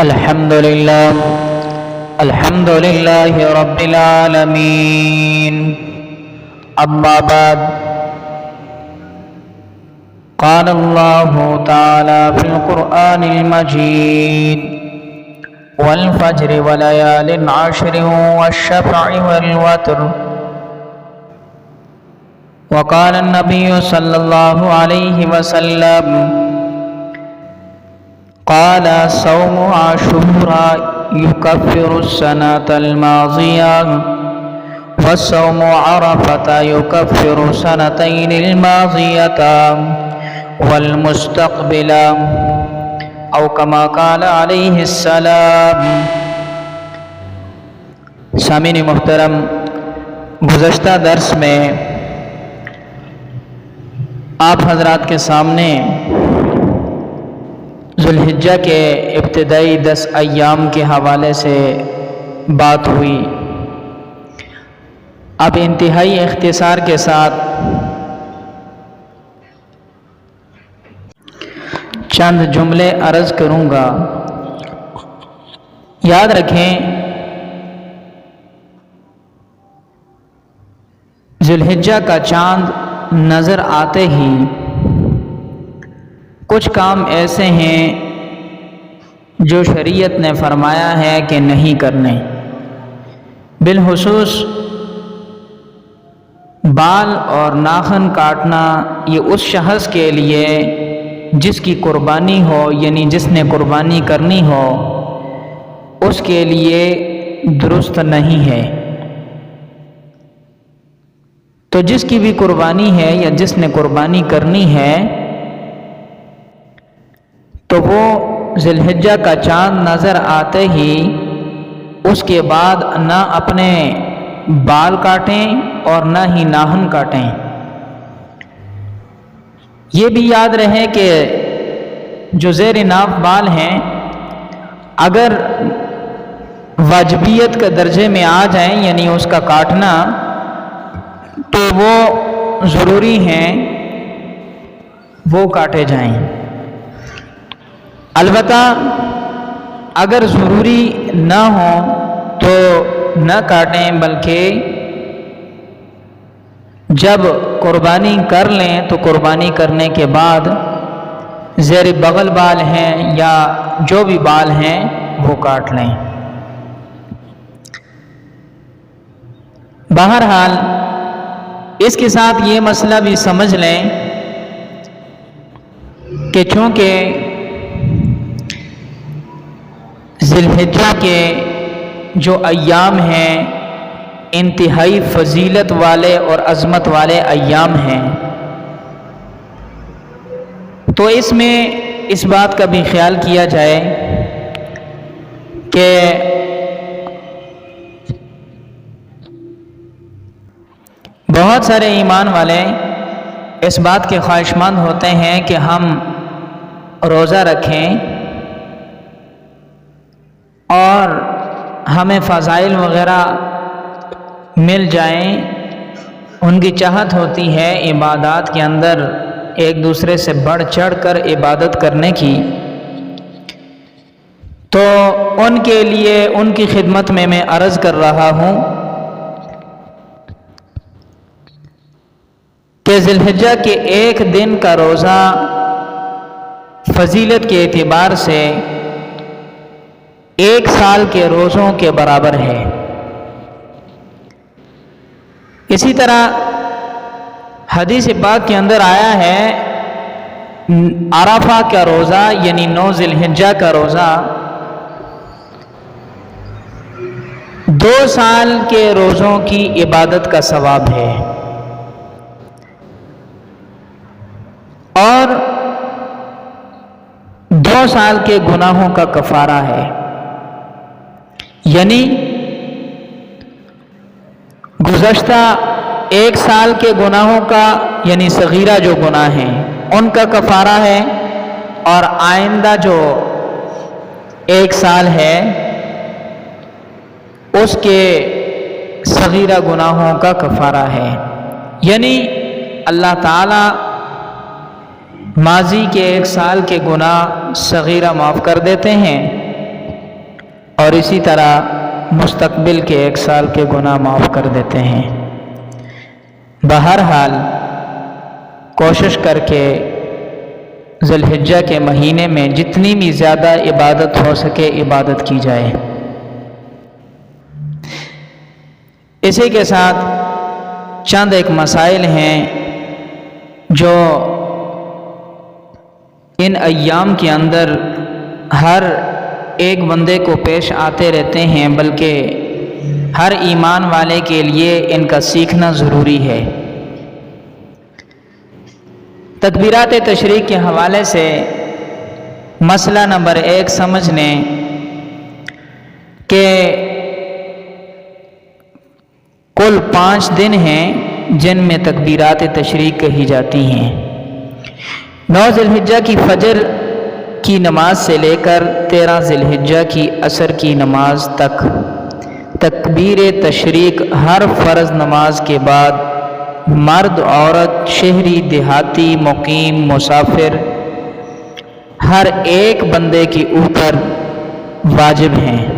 الحمد لله رب العالمين. أما بعد، قال الله تعالى في القرآن المجيد: والفجر وليال عشر والشفع والوتر. وقال النبي صلى الله عليه وسلم: قال صوم عاشوراء يكفر السنة الماضية، وصوم عرفة يكفر سنتين الماضية والمستقبلة، أو كما قال عليه السلام. سامعین محترم، گزشتہ درس میں آپ حضرات کے سامنے ذوالحجہ کے ابتدائی 10 ایام کے حوالے سے بات ہوئی. اب انتہائی اختصار کے ساتھ چند جملے عرض کروں گا. یاد رکھیں، ذوالحجہ کا چاند نظر آتے ہی کچھ کام ایسے ہیں جو شریعت نے فرمایا ہے کہ نہیں کرنے. بالخصوص بال اور ناخن کاٹنا، یہ اس شخص کے لیے جس کی قربانی ہو، یعنی جس نے قربانی کرنی ہو، اس کے لیے درست نہیں ہے. تو جس کی بھی قربانی ہے یا جس نے قربانی کرنی ہے، تو وہ ذوالحجہ کا چاند نظر آتے ہی اس کے بعد نہ اپنے بال کاٹیں اور نہ ہی ناخن کاٹیں. یہ بھی یاد رہے کہ جو زیر ناف بال ہیں، اگر واجبیت کے درجے میں آ جائیں، یعنی اس کا کاٹنا، تو وہ ضروری ہیں، وہ کاٹے جائیں. البتہ اگر ضروری نہ ہو تو نہ کاٹیں، بلکہ جب قربانی کر لیں تو قربانی کرنے کے بعد زیر بغل بال ہیں یا جو بھی بال ہیں وہ کاٹ لیں. بہرحال اس کے ساتھ یہ مسئلہ بھی سمجھ لیں کہ چونکہ ذوالحجہ کے جو ایام ہیں انتہائی فضیلت والے اور عظمت والے ایام ہیں، تو اس میں اس بات کا بھی خیال کیا جائے کہ بہت سارے ایمان والے اس بات کے خواہشمند ہوتے ہیں کہ ہم روزہ رکھیں اور ہمیں فضائل وغیرہ مل جائیں. ان کی چاہت ہوتی ہے عبادات کے اندر ایک دوسرے سے بڑھ چڑھ کر عبادت کرنے کی. تو ان کے لیے ان کی خدمت میں عرض کر رہا ہوں کہ ذوالحجہ کے ایک دن کا روزہ فضیلت کے اعتبار سے 1 سال کے روزوں کے برابر ہے. اسی طرح حدیث پاک کے اندر آیا ہے، عرفہ کا روزہ یعنی 9 ذوالحجہ کا روزہ 2 سال کے روزوں کی عبادت کا ثواب ہے، اور 2 سال کے گناہوں کا کفارہ ہے. یعنی گزشتہ 1 سال کے گناہوں کا، یعنی صغیرہ جو گناہ ہیں ان کا کفارہ ہے، اور آئندہ جو 1 سال ہے اس کے صغیرہ گناہوں کا کفارہ ہے. یعنی اللہ تعالی ماضی کے 1 سال کے گناہ صغیرہ معاف کر دیتے ہیں اور اسی طرح مستقبل کے 1 سال کے گناہ معاف کر دیتے ہیں۔ بہرحال کوشش کر کے ذی الحجہ کے مہینے میں جتنی بھی زیادہ عبادت ہو سکے عبادت کی جائے۔ اسی کے ساتھ چند ایک مسائل ہیں جو ان ایام کے اندر ہر ایک بندے کو پیش آتے رہتے ہیں، بلکہ ہر ایمان والے کے لیے ان کا سیکھنا ضروری ہے۔ تکبیرات تشریق کے حوالے سے مسئلہ نمبر 1 سمجھ لیں کہ کل 5 دن ہیں جن میں تکبیرات تشریق کہی جاتی ہیں۔ 9 ذی الحجہ کی فجر کی نماز سے لے کر 13 ذی الحجہ کی عصر کی نماز تک تکبیر تشریق ہر فرض نماز کے بعد مرد، عورت، شہری، دیہاتی، مقیم، مسافر ہر ایک بندے کے اوپر واجب ہیں۔